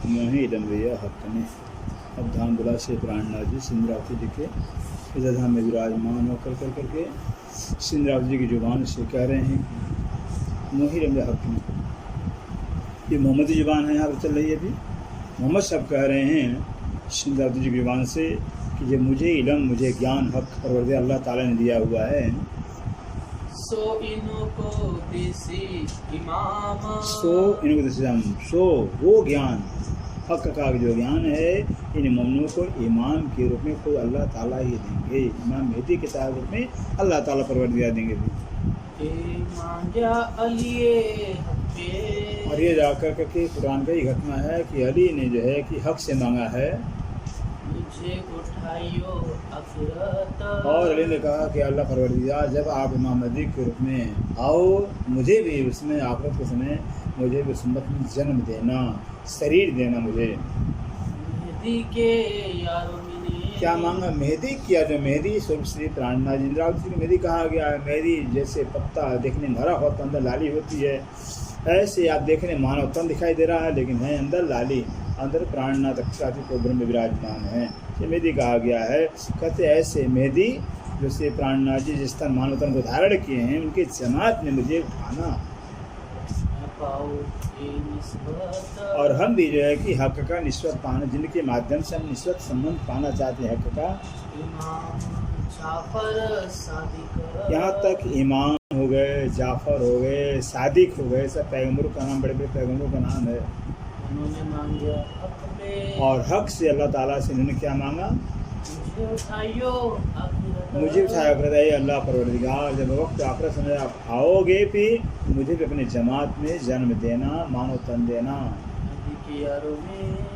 मोहिदम भैया हक ने। अब धाम बुला से प्राणनाथ जी सिंधरावती जी के इधर धाम में विराजमान होकर करके सिंधरावती जी की जुबान से कह रहे हैं कि मोहिदम भैया हक ने। ये मोहम्मदी जुबान है, यहाँ पर चल रही है अभी। मोहम्मद साहब कह रहे हैं सिंधरावती जी की जुबान से कि ये मुझे इल्म, मुझे ज्ञान हक परवरदिगार अल्लाह ताला ने दिया हुआ है। सो इनको देसी इमाम, सो वो ज्ञान हक का जो ज्ञान है इन मोमिनों को इमाम के रूप में खुद अल्लाह ताला ही देंगे। इमाम मेहदी के रूप में अल्लाह ताला परवरदिगार देंगे भी। और ये जाकर करके कुरान का ही घटना है कि अली ने जो है कि हक से मांगा है, मुझे उठाइयो आखिरत। और अली ने कहा कि अल्लाह परवरदिगार जब आप इमाम महदी के रूप में आओ, मुझे भी उसमें आखिरत के समय मुझे भी उस उम्मत में जन्म देना, शरीर देना मुझे। मेहदी के यारों ने क्या मांगा? मेहदी किया, जो मेहदी स्वरूप श्री प्राणनाथ इंद्रावती की मेहदी कहा गया है। मेहदी जैसे पत्ता देखने में हरा होता अंदर लाली होती है, ऐसे आप देखने मानव तन दिखाई दे रहा है लेकिन है अंदर लाली। अंदर प्राणनाथ अक्षराती को ब्रह्म विराजमान है, ये मेहदी कहा गया है। कहते ऐसे मेहदी जो श्री प्राणनाथ जी जिस तन मानव तन को धारण किए हैं, उनके जमात ने मुझे उठाना। और हम भी जो है कि हक का निस्बत पाना, जिनके माध्यम से हम निस्बत संबंध पाना चाहते हैं हक का, यहाँ तक इमाम हो गए, जाफर हो गए, सादिक हो गए, सब पैगम्बरों का नाम, बड़े बड़े पैगम्बरों का नाम है। उन्होंने मांगा हक में, और हक से अल्लाह ताला से इन्होंने क्या मांगा? मुझे उठाइयो आखिरत। मुझे उठाया कर दे अल्लाह परवरदिगार, जब वक्त आखिरत समय आप आओगे फिर मुझे भी अपने जमात में जन्म देना, मानो तन देना।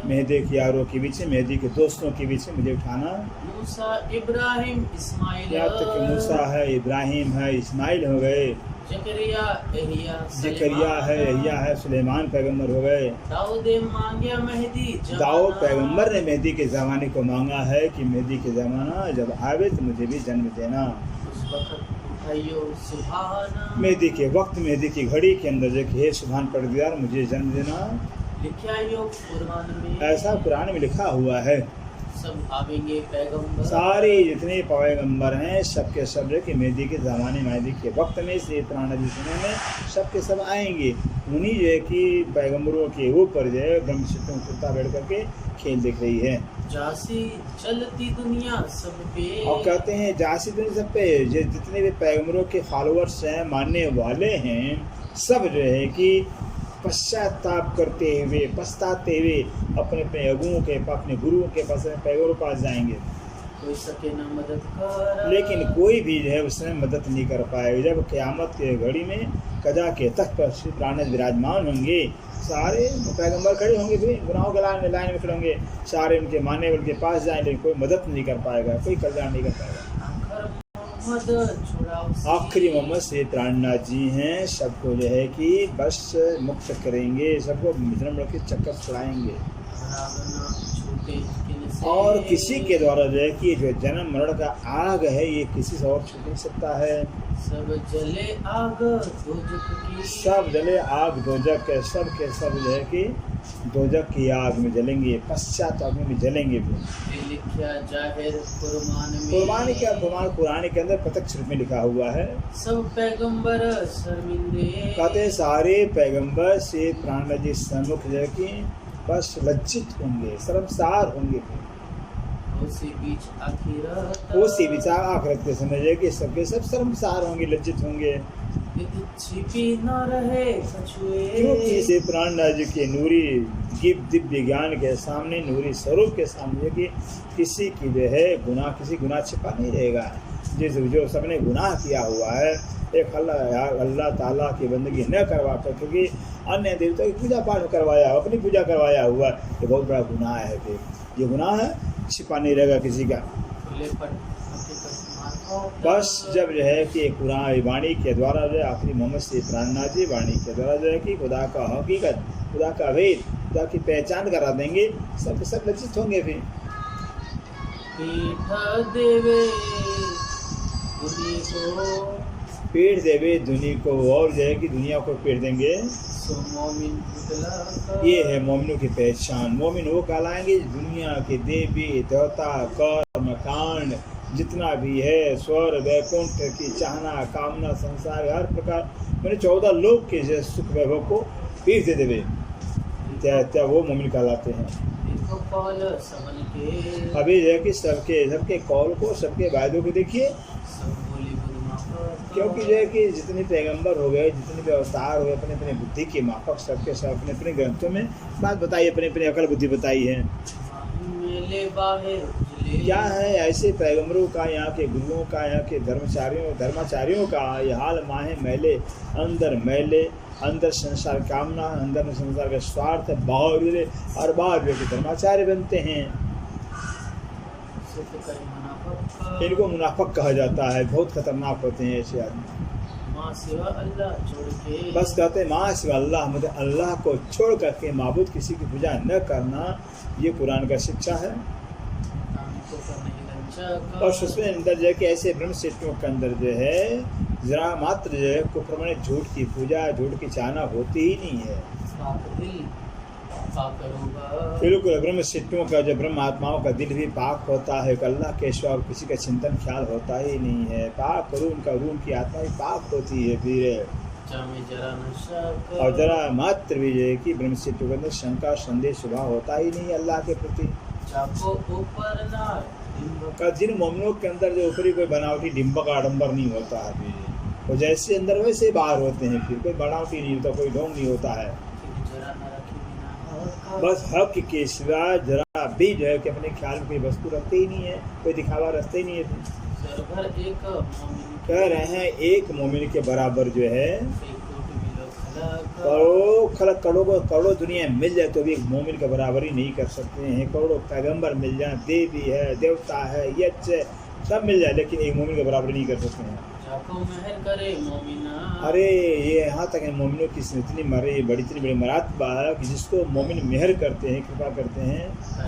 मेहदी के यारों के बीच में, मेहदी के दोस्तों के बीच में मुझे उठाना। मूसा, इब्राहिम, इस्माइल, यहाँ तक कि मूसा है, इब्राहिम है, इस्माइल हो गए, जकरिया है, यहिया है, सुलेमान पैगम्बर हो गए। दाऊद मांगा मेहदी, दाऊद पैगम्बर ने मेहदी के ज़माने को मांगा है कि मेहदी के ज़माना जब आवे तो मुझे भी जन्म देना। उस वक्त उठाइयो सुभाना, मेहदी के वक्त, मेहदी की घड़ी के अंदर जो कि हे सुभान परवरदिगार मुझे जन्म देना। लिखाइयो कुरान में, ऐसा कुरान में लिखा हुआ है। सब आवेंगे पैगम्बर, सारे जितने पैगम्बर हैं सबके सब जो कि मेहदी के ज़माने, मेहदी के वक्त में से प्राणनाथ जी समय में सबके सब आएंगे। उन्हीं जो है कि पैगम्बरों के ऊपर जो है ब्रह्मशिष्टों कुत्ता बैठ करके खेल देख रही है। जासी चलती दुनिया सब पे, और कहते हैं जासी दुनिया सब पे, जितने भी पैगम्बरों के फॉलोअर्स हैं, मानने वाले हैं, सब जो है कि पश्चाताप करते हुए, पछताते हुए अपने अपने अगुओं के पास, अपने गुरुओं के पास, पैगम्बरों के पास जाएंगे। कोई सके न मदद कर, लेकिन कोई भी जो है उसमें मदद नहीं कर पाएगा। जब क़यामत के घड़ी में कजा के तख्त पर श्री प्राणनाथ विराजमान होंगे, सारे पैगम्बर खड़े होंगे, फिर गुनाहों के लाइन में खड़े होंगे, सारे उनके मानने वाले के पास जाएंगे, लेकिन कोई मदद नहीं कर पाएगा, कोई कल्याण नहीं कर पाएगा। आखिरी मोहम्मद से प्राणनाथ जी हैं, सबको जो है कि बस मुक्त करेंगे, सबको जन्म के चक्कर छुड़ाएंगे। और किसी के द्वारा जो है कि जो जन्म मरण का आग है ये किसी से और छूट नहीं सकता है। सब जले आग दोजख की, सब जले आग दोजख के, सब के सब जो है कि दोजख की आग में जलेंगे, पश्चात आग में जलेंगे भी। लिखा जाहिर कुरान में, कुरान के फरमान कुरान के अंदर प्रत्यक्ष रूप में लिखा हुआ है। सब पैगंबर शर्मिंदे, कहते सारे पैगंबर से प्राणनाथ जी सम्मुख जो है कि बस लज्जित होंगे, शर्मसार होंगे। उसी बीच आखिरत के समय जो है कि सबके सब शर्मसार होंगे, लज्जित होंगे। छिपी न रहे कछुए, क्योंकि से प्राणनाथ जी के नूरी दिव्य ज्ञान के सामने, नूरी स्वरूप के सामने कि किसी की जो है गुनाह, किसी गुनाह छिपा नहीं रहेगा। जो सबने गुनाह किया हुआ है, एक अल्लाह ताला की बंदगी न करवा कर, क्योंकि अन्य देवता की पूजा पाठ करवाया, अपनी पूजा करवाया हुआ, ये बहुत बड़ा गुनाह है। फिर ये गुनाह है, छिपा नहीं रहेगा किसी का। बस जब जो है कि कुरान वाणी के द्वारा जो है आखिरी मोहम्मद से प्राणनाथ जी वाणी के द्वारा जो है कि खुदा का हकीकत, खुदा का अभेद, खुदा की पहचान करा देंगे, सब सब लज्जित होंगे। फिर पीड़ देवे दुनिया को, और जो है कि दुनिया को पीड़ देंगे। सो मोमिन पुतला ये है मोमिनों की पहचान। मोमिन वो कहलाएंगे दुनिया के देवी देवता कर्म कांड जितना भी है, स्वर वैकुंठ की चाहना कामना संसार हर प्रकार मैंने 14 लोक के जो सुख वैभव को पीड़ दे देवे, त्या वो मोमिन कहलाते हैं। देखो कौल सबन के अभी जो है कि सबके कौल को, सबके वायदों को देखिए, सब बोले गुरु माफक। क्योंकि जो है कि जितने पैगंबर हो गए, जितने भी अवतार हो गए, अपने अपने बुद्धि के माफक सबके सब अपने अपने ग्रंथों में बात बताई, अपने अपने अकल बुद्धि बताई है। मेले बाहर उजले क्या है ऐसे पैगंबरों का, यहाँ के गुरुओं का, यहाँ के धर्माचार्यों का ये हाल, माहे मैले अंदर मैले, अंदर संसार कामना, अंदर संसार का स्वार्थ, बाहर और बाहर जो कि धर्माचार्य बनते हैं, सुख कर मुनाफक। इनको मुनाफक कहा जाता है। बहुत खतरनाक होते हैं ऐसे आदमी। माँ सिवा अल्लाह छोड़ के बस कहते हैं माँ सिवा अल्लाह, मतलब अल्लाह को छोड़ करके माबूद किसी की पूजा न करना, ये कुरान का शिक्षा है। काम को करने की लज्जा और उसमें अंदर जो है कि ऐसे ब्रह्म शिष्टों के अंदर जो है जरा मात्र जो है कुफ्र में झूठ की पूजा, झूठ की चाहना होती ही नहीं है। पाक दिल पाक होगा। बिल्कुल ब्रह्म शिष्टों का, जो ब्रह्म आत्माओं का दिल भी पाक होता है, अल्लाह के सिवा और किसी का चिंतन ख्याल होता ही नहीं है। पाक रूम का, रूम की आत्मा भी पाक होती है फिर। जामे जरा नशा और जरा मात्र भी जो है कि ब्रह्म शिष्टों के अंदर शंका संदेह स्वभाव होता ही नहीं अल्लाह के प्रति। चाको ऊपर ना का जिन मोमिनों के अंदर जो ऊपरी कोई बनावटी डिम्बक आडम्बर नहीं होता है फिर, वो जैसे अंदर वैसे बाहर होते हैं, फिर कोई बनावटी नहीं होता, कोई ढोंग नहीं होता है। जरा न रखी बिना बस हक के सिवा जरा भी जो है कि अपने ख्याल में कोई वस्तु रखते ही नहीं है, कोई दिखावा रखते ही नहीं है। सरभर एक मोमिन कह रहे हैं एक मोमिन के बराबर जो है एक कोटि बिलो खला करोड़ों दुनिया मिल जाए तो भी एक मोमिन के बराबर ही नहीं कर सकते हैं। करोड़ों पैगंबर मिल जाए, देवी है, देवता है, यज्ञ है, सब मिल जाए, लेकिन एक मोमिन के बराबर नहीं कर सकते हैं। जाको मेहर करे मोमिना। अरे ये यहाँ तक है मोमिनों की इतनी बड़ी मरातबा है कि जिसको मोमिन मेहर करते हैं, कृपा करते हैं,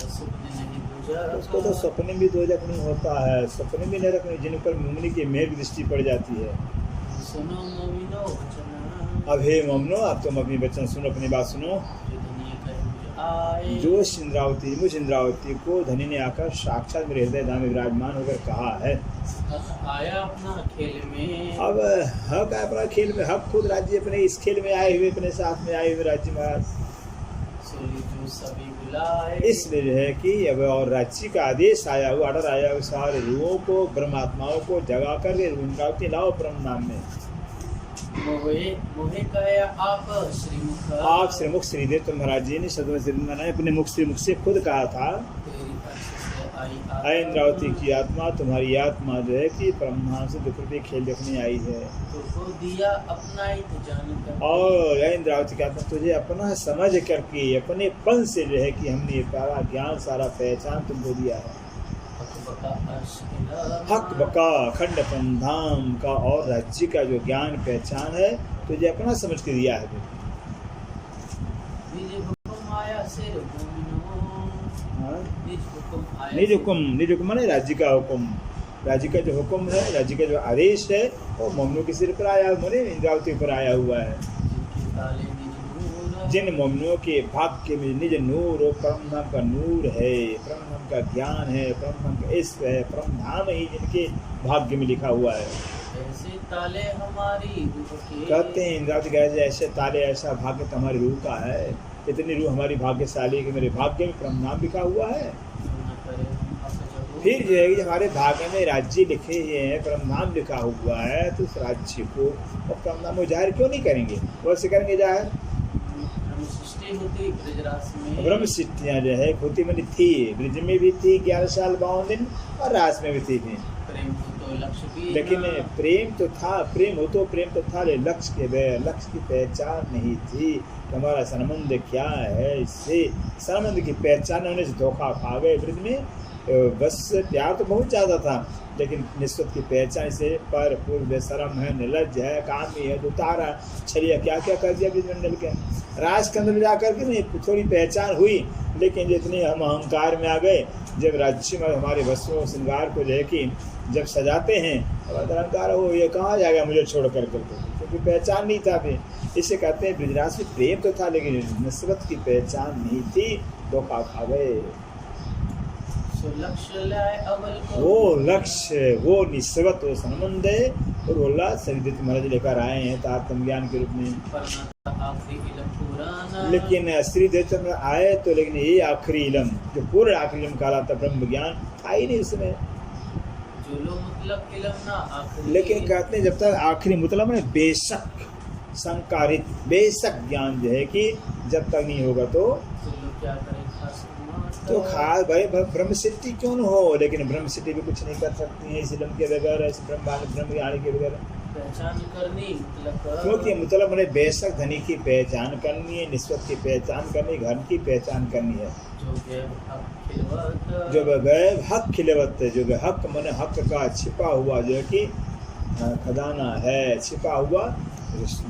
सुपने नहीं दूजा उसको तो सपने भी दोजख नहीं होता है, सपने भी नहीं रखने, जिन पर मोमिन की मेहर की दृष्टि पड़ जाती है। सुनो मोमिनो वचना अब हे मोमिनो, अब तुम अपनी वचन सुनो, अपनी बात सुनो। जो दुनिया कहे मुझे आए जो मुझ इंद्रावती को धनी ने आकर साक्षात मेरे हृदय धाम में विराजमान होकर कहा है। आया अपना खेल में। अब हक अपना खेल में, हक खुद राज्य अपने इस खेल में आए हुए, अपने साथ में आए हुए राज्य महाराज, सोली जो सभी बुलाए। इसलिए जो है कि अब और राज्य का आदेश आया हुआ, ऑर्डर आया हुआ सारे रूहों को, ब्रह्मात्माओं को जगा कर इंद्रावती लाओ ब्रह्म नाम में। मोहे कहे आप श्रीमुख। आप श्रीमुख श्रीदेव तो महाराज जी ने सदमे श्री ने अपने मुख श्रीमुख से खुद कहा था, अय इंद्रावती की आत्मा, तुम्हारी आत्मा जो है कि ब्रह्मा से दुखरूपी खेल देखने आई है। तो दिया अपना ही तो जानकर। और अय इंद्रावती की आत्मा तुझे अपना समझ करके अपने पन से जो है कि हमने ये सारा ज्ञान, सारा पहचान तुमको दिया है। हक बका खंडपन धाम का और राज्य का जो ज्ञान पहचान है तुझे अपना समझ के दिया है। निज हुक्म माने राज्य का हुक्म, राज्य का जो हुक्म है, राज्य का जो आदेश है वो मोमिनों के सिर पर आया, मोने इंद्रावती पर आया हुआ है। जिन मोमिनों के भाग्य में निज नूर और परम धाम का नूर है, परम धाम का ज्ञान है, परम धाम का इश्क है, परम धाम ही जिनके भाग्य में लिखा हुआ है। ऐसे ताले हमारी रूह के। कहते हैं इंद्रावती कहते ऐसे ताले, ऐसा भाग्य तुम्हारी रूह का है, इतनी रूह हमारी भाग्यशाली कि मेरे भाग्य में परम धाम लिखा हुआ है। फिर जो है कि हमारे भाग्य में राज्य लिखे हुए हैं, परम धाम लिखा हुआ है, तो उस राज्य को और परम धाम को जाहिर क्यों नहीं करेंगे? वैसे करेंगे जाहिर। ब्रह्म सिद्धियाँ जो है होती मैंने थी, ब्रिज में भी थी 11 साल 52 दिन और रास में भी थी। प्रेम तो लक्ष्य भी, लेकिन प्रेम तो था, प्रेम तो था, लक्ष्य की पहचान नहीं थी। हमारा संबंध क्या है, इससे संबंध की पहचान होने से धोखा खा गए। ब्रिज में बस प्यार तो बहुत ज़्यादा था, लेकिन निस्बत की पहचान से पर पूर्व बेशरम है, निर्लज है, कामी है, दुतारा छलिया क्या क्या कर दिया ब्रिज मंडल के राज के अंदर जा करके नहीं थोड़ी पहचान हुई, लेकिन जितने हम अहंकार में आ गए, जब राज्य में हमारे वस्तुओं श्रृंगार को जो है कि जब सजाते हैं अब अहंकार हो ये कहाँ जाएगा मुझे छोड़ कर करके, क्योंकि पहचान नहीं था फिर। इसे कहते हैं ब्रजराज में प्रेम तो था लेकिन निस्बत की पहचान नहीं थी, धोखा खा गए। वो लक्ष्य वो निस्बत वो संबंध है और वो सविदित महाराज लेकर आए हैं तारतम्य ज्ञान के रूप में। लेकिन श्री देव में आए तो लेकिन ये आखिरी इलम जो पूर्ण आखिरी इलम कहलाता ब्रह्म ज्ञान था ही नहीं उसमें। लेकिन कहते हैं जब तक आखिरी मतलब है बेशक संकारित बेशक ज्ञान जो है कि जब तक नहीं होगा तो क्या करें तो खास भाई ब्रह्म सिद्धि क्यों न हो, लेकिन ब्रह्म सिद्धि भी कुछ नहीं कर सकती है इस इलम के बगैर, ऐसे ब्रह्म ज्ञान के बगैर। पहचान करनी क्योंकि मतलब मैंने बेशक धनी की पहचान करनी है, निस्बत की पहचान करनी, घर की पहचान करनी है। जो गैब हक खिलवत जो हक मैंने हक का छिपा हुआ जो है कि खजाना है, छिपा हुआ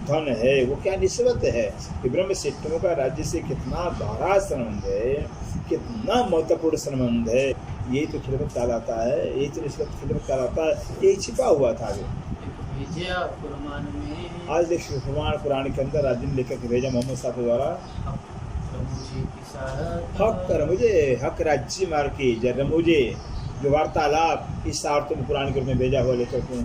धन है, वो क्या निस्बत है कि ब्रह्म सिद्धों का राज्य से कितना गहरा संबंध है, कितना महत्वपूर्ण संबंध है। यही तो खिलवत कहलाता है, यही तो निस्बत खिलवत कहलाता है, यही छिपा हुआ था। आज देखिए पुराण के अंदर राज्य लेकर भेजा मोहम्मद साहब द्वारा हक कर मुझे हक राज्य मार की जर मुझे जो वार्तालाप इस अर्थ में पुराण के रूप में भेजा हुआ लेकर के।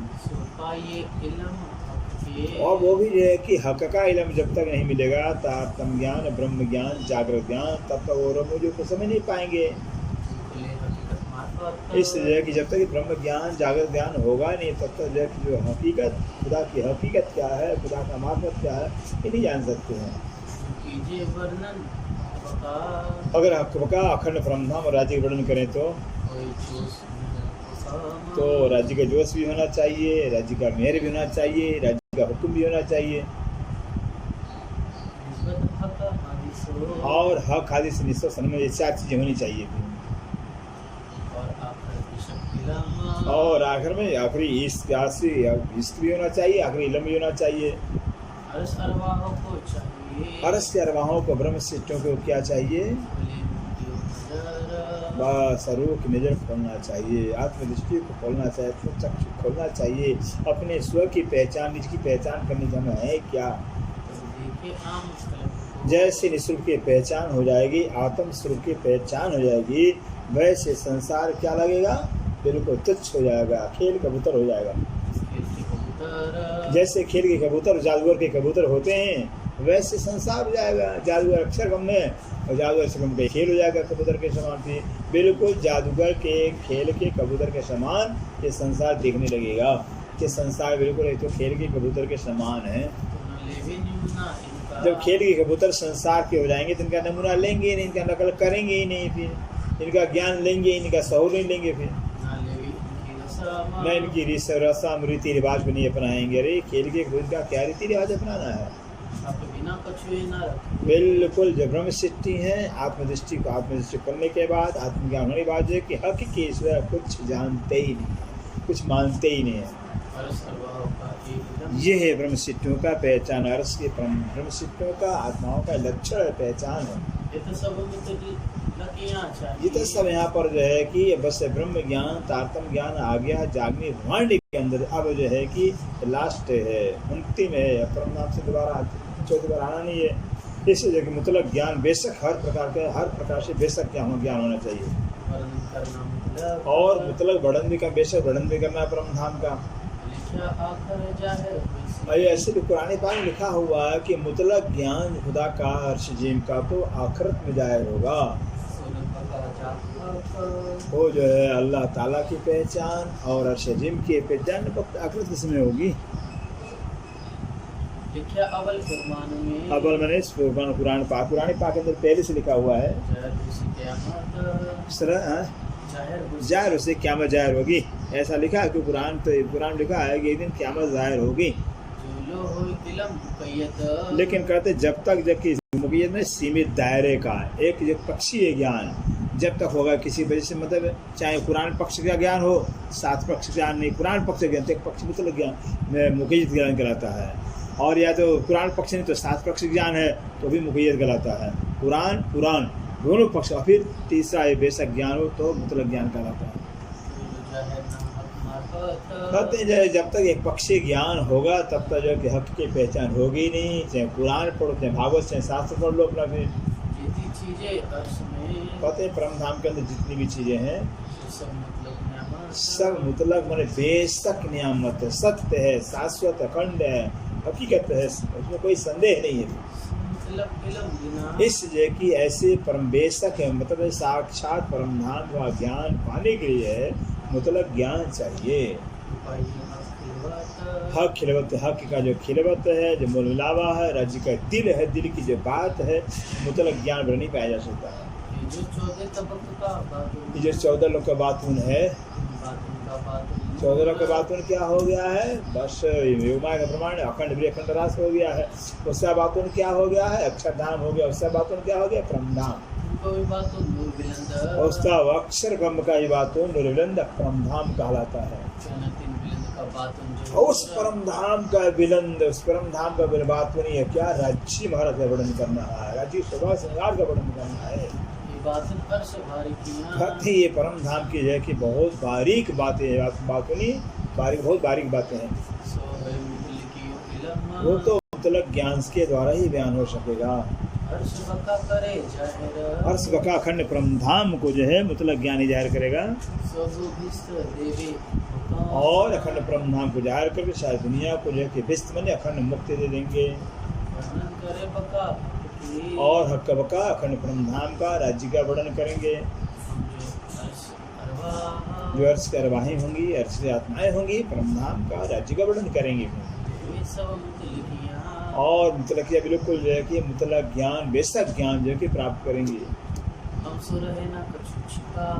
और वो भी है कि हक का इलम जब तक नहीं मिलेगा तारतम्य ज्ञान ब्रह्म ज्ञान जागृत ज्ञान तब तक वो रमूजों को समझ नहीं पाएंगे। इसलिए कि जब तक ब्रह्म ज्ञान जागृत ज्ञान होगा नहीं तब तक जो हकीकत खुदा की हकीकत क्या है, खुदा का मार्फत क्या है, ये नहीं जान सकते हैं। अगर हक का अखंड ब्रह्मधाम और राज्य का वर्णन करें तो राज्य का जोश भी होना चाहिए, राज्य का मेहर भी होना चाहिए, राज्य का हुक्म भी होना चाहिए और हक हादिस निस्बत सनम ये चार चीजें होनी चाहिए। और आखिर में आखिरी इश्क भी होना चाहिए, आखिरी इल्म भी होना चाहिए। अरस के अरवाहों को ब्रह्म सिद्धों को क्या चाहिए, बस रूह की नज़र खोलना चाहिए, आत्मदृष्टि को खोलना चाहिए, चक्षु खोलना चाहिए, अपने स्व की पहचान निज की पहचान करने का है क्या। जैसे निःस्वरूप की पहचान हो जाएगी, आत्म स्वरूप की पहचान हो जाएगी, वैसे संसार क्या लगेगा, बिल्कुल तुच्छ हो जाएगा, खेल कबूतर हो जाएगा। जैसे खेल के कबूतर जादूगर के कबूतर होते हैं वैसे संसार हो जाएगा, जादूगर अक्षरगम में और जादूगर अक्षरगम के खेल हो जाएगा कबूतर के समान। भी बिल्कुल जादूगर के खेल के कबूतर के समान ये संसार देखने लगेगा कि संसार बिल्कुल एक तो खेल के कबूतर के समान है। जब खेल के कबूतर संसार के हो जाएंगे तो इनका नमूना लेंगे ही नहीं, इनका नकल करेंगे ही नहीं, फिर इनका ज्ञान लेंगे, इनका शऊर नहीं लेंगे, फिर न इनकी रस्म रीति रिवाज भी नहीं अपनाएंगे। अरे खेल के कबूतर का क्या रीति रिवाज अपनाना है, बिल्कुल जब ब्रह्म सिद्धि है आत्मदृष्टि को आत्मदृष्टि करने के बाद आत्मज्ञान होने के बाद है कि हकीकी ईश्वर कुछ जानते ही नहीं, कुछ मानते ही नहीं है। ये है ब्रह्म सिद्धियों का पहचान, अर्श के ब्रह्म सिद्धियों का आत्माओं का लक्षण है, पहचान है। ये तो सब यहाँ पर जो है कि बस ब्रह्म ज्ञान तारतम्य ज्ञान आ गया जागनी वाणी के अंदर। अब जो है कि लास्ट है, अंतिम है, परम से दोबारा चौथी बार आना नहीं है। इसलिए कि मतलब ज्ञान बेशक हर प्रकार से बेशक ज्ञान होना चाहिए और मतलब वर्णन भी का बेशक वर्णन भी करना परम धाम का। ऐसे भी पुराने पाक में लिखा हुआ है कि मुतलक ज्ञान खुदा का अर्श जीम का तो आखिरत में जाहिर होगा। वो जो है अल्लाह ताला की पहचान और अर्श जीम की पहचान वक्त आखिरत किसमें होगी। अव्वल मैंने पुराने पाक के अंदर पहले से लिखा हुआ है जाहिर उसे क़यामत जाहिर होगी, ऐसा लिखा है कि कुरान लिखा है कि एक दिन क़यामत जाहिर होगी। लेकिन कहते जब तक मुक़य्यद में सीमित दायरे का एक जो पक्षीय ज्ञान जब तक होगा किसी वजह से, मतलब चाहे कुरान पक्ष का ज्ञान हो, सात पक्ष ज्ञान नहीं, कुरान पक्ष ज्ञान एक पक्ष मतलब ज्ञान मुक़य्यद ज्ञान कहलाता है, और या तो कुरान पक्ष नहीं तो सात पक्ष ज्ञान है तो भी मुक़य्यद कहलाता है। कुरान दोनों पक्ष और फिर तीसरा ये बेशक ज्ञान हो तो मतलब ज्ञान कहलाता है। कहते हैं जब तक एक पक्षी ज्ञान होगा तब तक जो है कि हक की पहचान होगी नहीं। चाहे पुराण पढ़ो, चाहे भागवत, चाहे शास्त्र पढ़ लो अपना। फिर कहते हैं परम धाम के अंदर जितनी भी चीजें हैं सब मुतलक माने बेशक नियामत है, सत्य है, शाश्वत अखंड है, हकीकत है, उसमें कोई संदेह नहीं है। इसलिए कि ऐसे परम बेशक है, मतलब साक्षात परम धाम का ज्ञान पाने के लिए मुतलक ज्ञान चाहिए। हक खिलवत, हक का जो खिलवत है, जो मूल मिलावा है, राज्य का दिल है, दिल की जो बात है, मुतलक ज्ञान पर नहीं पाया जा सकता है। ये जो 14 लोग का बातून है, 14 लोग का बातून क्या हो गया है? बस योगमाया का प्रमाण अखंड भी अखंड रास हो गया है। उसका बातून क्या हो गया है? अक्षरधाम हो गया। उसका बातून क्या हो गया? परमधाम। उसका अक्षर ब्रह्म का ये बातून निर्विलंद परमधाम कहलाता है। उस परम धाम का विलंद, उस परम धाम का बातून है क्या? राज्य महाराज का वर्णन करना है, राज्य शोभा श्रृंगार का वर्णन करना है। ये परम धाम की है कि बहुत बारीक बातें हैं, बातूनी बारीक, बहुत बारीक बातें हैं। वो तो मुतलक ज्ञान के द्वारा ही बयान हो सकेगा। अर्श बका अखंड परम धाम को जो है मुतलक ज्ञान ही जाहिर करेगा और अखंड परम धाम को जाहिर करके शायद दुनिया को जो है कि विस्त माने अखंड मुक्ति दे देंगे। और हक बका अखंड परम धाम का राज्य का वर्णन करेंगे। जो अर्श की अरवाहें होंगी, अर्श की आत्माएं होंगी, परम धाम का राज्य का वर्णन करेंगे। और मुतलकिया बिल्कुल जो है कि मुतलक ज्ञान, बेशक ज्ञान जो है कि प्राप्त करेंगे।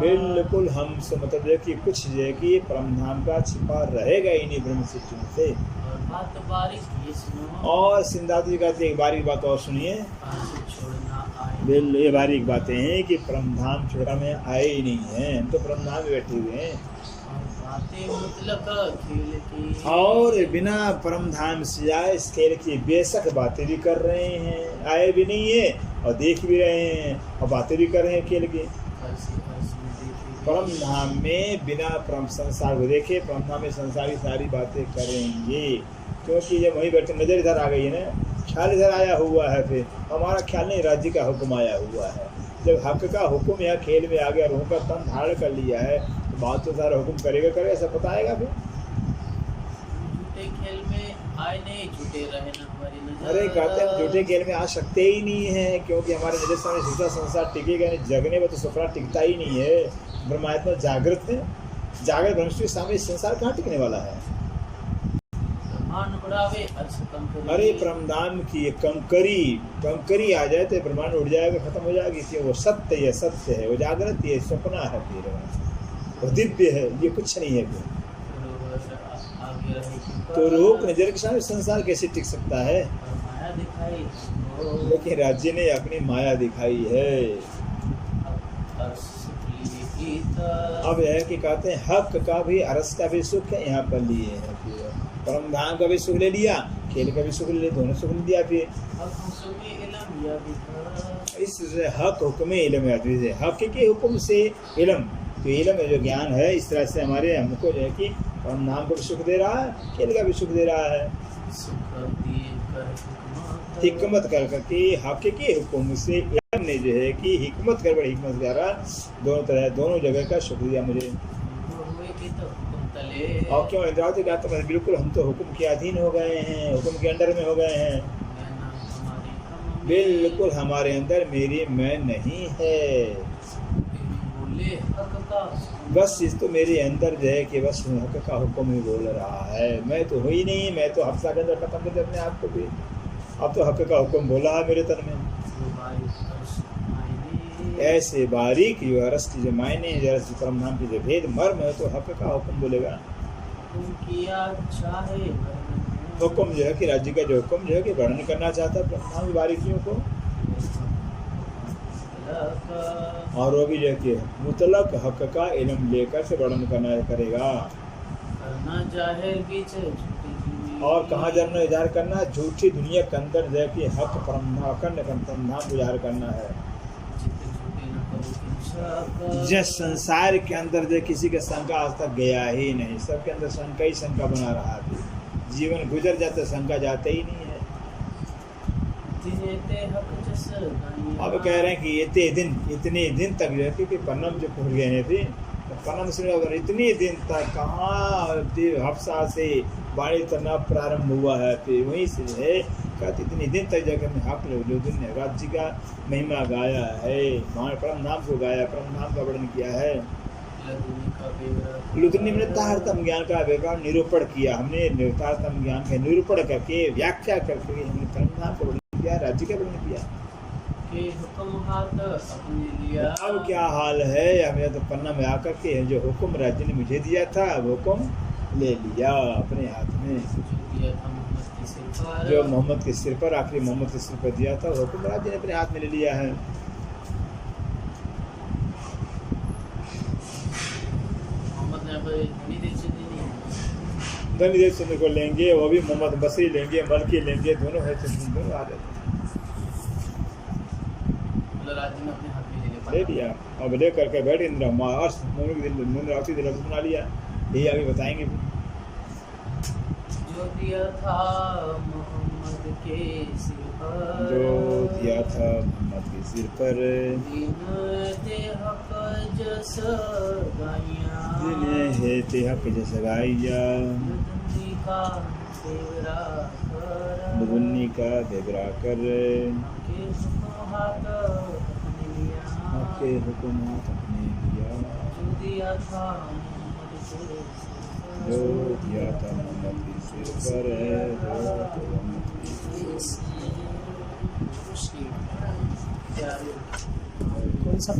बिल्कुल हम से मतलब है कि कुछ जो है कि परम धाम का छिपा रहेगा ही नहीं ब्रह्म सिद्धि से। और सिंधात जी कहते एक बारीक बात और सुनिए। बिल्कुल ये बारीक बातें हैं कि परम धाम छोड़ा में आए ही नहीं है, हम तो परम धाम में बैठे हुए हैं। और बिना परम धाम से आए इस खेल की बेशक बातें भी कर रहे हैं, आए भी नहीं है और देख भी रहे हैं और बातें भी कर रहे हैं खेल की। परम धाम में बिना परम संसार को देखे परम धाम में संसार की सारी बातें करेंगे। क्योंकि जब वहीं बैठे नजर इधर आ गई है ना, ख्याल इधर आया हुआ है, फिर हमारा ख्याल नहीं, राज्य का हुक्म आया हुआ है। जब हक का हुक्म यहाँ खेल में आ गया, रूह का तन धारण कर लिया है, तो बात तो सारा हुक्म करेगा ऐसा पता आएगा फिर। झूठे खेल में आए नहीं, झूठे रहे ना हमारी नजर। अरे कहते हैं झूठे खेल में आ सकते ही नहीं है, क्योंकि हमारे नजर सामने झूठा संसार टिकेगा नहीं। जगने में तो सपना टिकता ही नहीं है। ब्रह्मात्मा जागृत है, जागृत ब्रह्म के सामने संसार कहाँ टिकने वाला है? अरे परमधाम की कंकरी आ जाए तो ब्रह्मांड उड़ जाएगा, खत्म हो जाएगी। वो सत्य है, सत्य है, वो जागृत है, सपना है, फिर वो दिव्य है, ये कुछ नहीं है। तो रूप नजर के सामने संसार कैसे टिक सकता है? लेकिन राज्य ने अपनी माया दिखाई है। अब है कि कहते हैं हक का भी, अरस का भी सुख है यहाँ पर लिए है। परम धाम का भी सुख ले लिया, खेल का भी सुख ले लिया, दोनों सुख ले दिया। फिर इससे हक हुक्म इलम, हक के हुक्म से इलम, तो इलम जो ज्ञान है इस तरह से हमारे हमको जो है कि परम धाम को भी सुख दे रहा है, खेल का भी सुख दे रहा है। हिकमत कर करके हक के हुक्म से इलम ने जो है कि हिकमत कर बड़ी हिकमत द्वारा दोनों तरह दोनों जगह का शुक्र दिया मुझे। और क्यों इंद्रावती कहते हैं बिल्कुल हम तो हुक्म के अधीन हो गए हैं, हुक्म के अंडर में हो गए हैं। बिल्कुल हमारे अंदर मेरी मैं नहीं है। बस इस तो मेरे अंदर जो है कि बस हक का हुक्म ही बोल रहा है, मैं तो हुई नहीं, मैं तो हफ्ता के अंदर खत्म कर अपने आप को भी। अब तो हक का हुक्म बोला है मेरे तन में। ऐसे बारीक जो अरस की जो मायने हैं, अरस की परम धाम की जो भेद मर्म है, तो हक का हुक्म बोलेगा। हुक्म जो है कि राज्य का जो हुक्म जो है कि वर्णन करना चाहता है परम धाम की बारीकियों को, और वो भी जो है कि मुतलक हक का इल्म लेकर से वर्णन करना करेगा। और कहाँ जन्म इजहार करना? झूठी दुनिया के अंदर जो है कि हक परम अखंड परम धाम को इजहार करना है। जिस संसार के अंदर जो किसी का शंका आज तक गया ही नहीं, सबके अंदर शंका ही शंका बना रहा है। जीवन गुजर जाता शंका जाते ही नहीं है। अब कह रहे हैं कि इतने दिन तक जो है, क्योंकि पन्नम जो पहुँच गए थे, तो पन्नम से इतने दिन तक कहाँ हफ्सा से बाणी करना प्रारंभ हुआ है, तो वहीं से है कहते इतने दिन तक जाकर हमने हक लुदुन ने राज जी का महिमा गाया है, परम नाम को गाया, परम नाम का वर्णन किया है। लुदुन ने तारतम ज्ञान का विवरण निरूपण किया, हमने तारतम ज्ञान का निरूपण करके व्याख्या करके हमने परम नाम का वर्णन किया, राज्य का वर्णन किया। हुक्म हाथ अपने लिया। अब क्या हाल है, हमें तो पन्ना में आकर के जो हुक्म राज्य ने मुझे दिया था वो हुक्म ले लिया अपने हाथ में, जो मोहम्मद के सिर पर, आखिरी मोहम्मद के सिर पर दिया था, वो हुक्म राज्य ने अपने हाथ में ले लिया है। धनीदेव चंद्र को लेंगे, वो भी मोहम्मद बसरी लेंगे, मलकी लेंगे, दोनों है, दोनों आ जाते ले लिया। अब ले करके बैठे इंद्र बना लिया, यही आगे बताएंगे। जो दिया था मोहम्मद के सिर पर, जो दिया था मोहम्मद के सिर पर, जिन्हें है ते हक जस गाइया, दुगुन्नी का बेगरा कर, आपके हुक्म हाथ अपने लिया, जो दिया था मोहम्मद के सिर पर है, कौन सा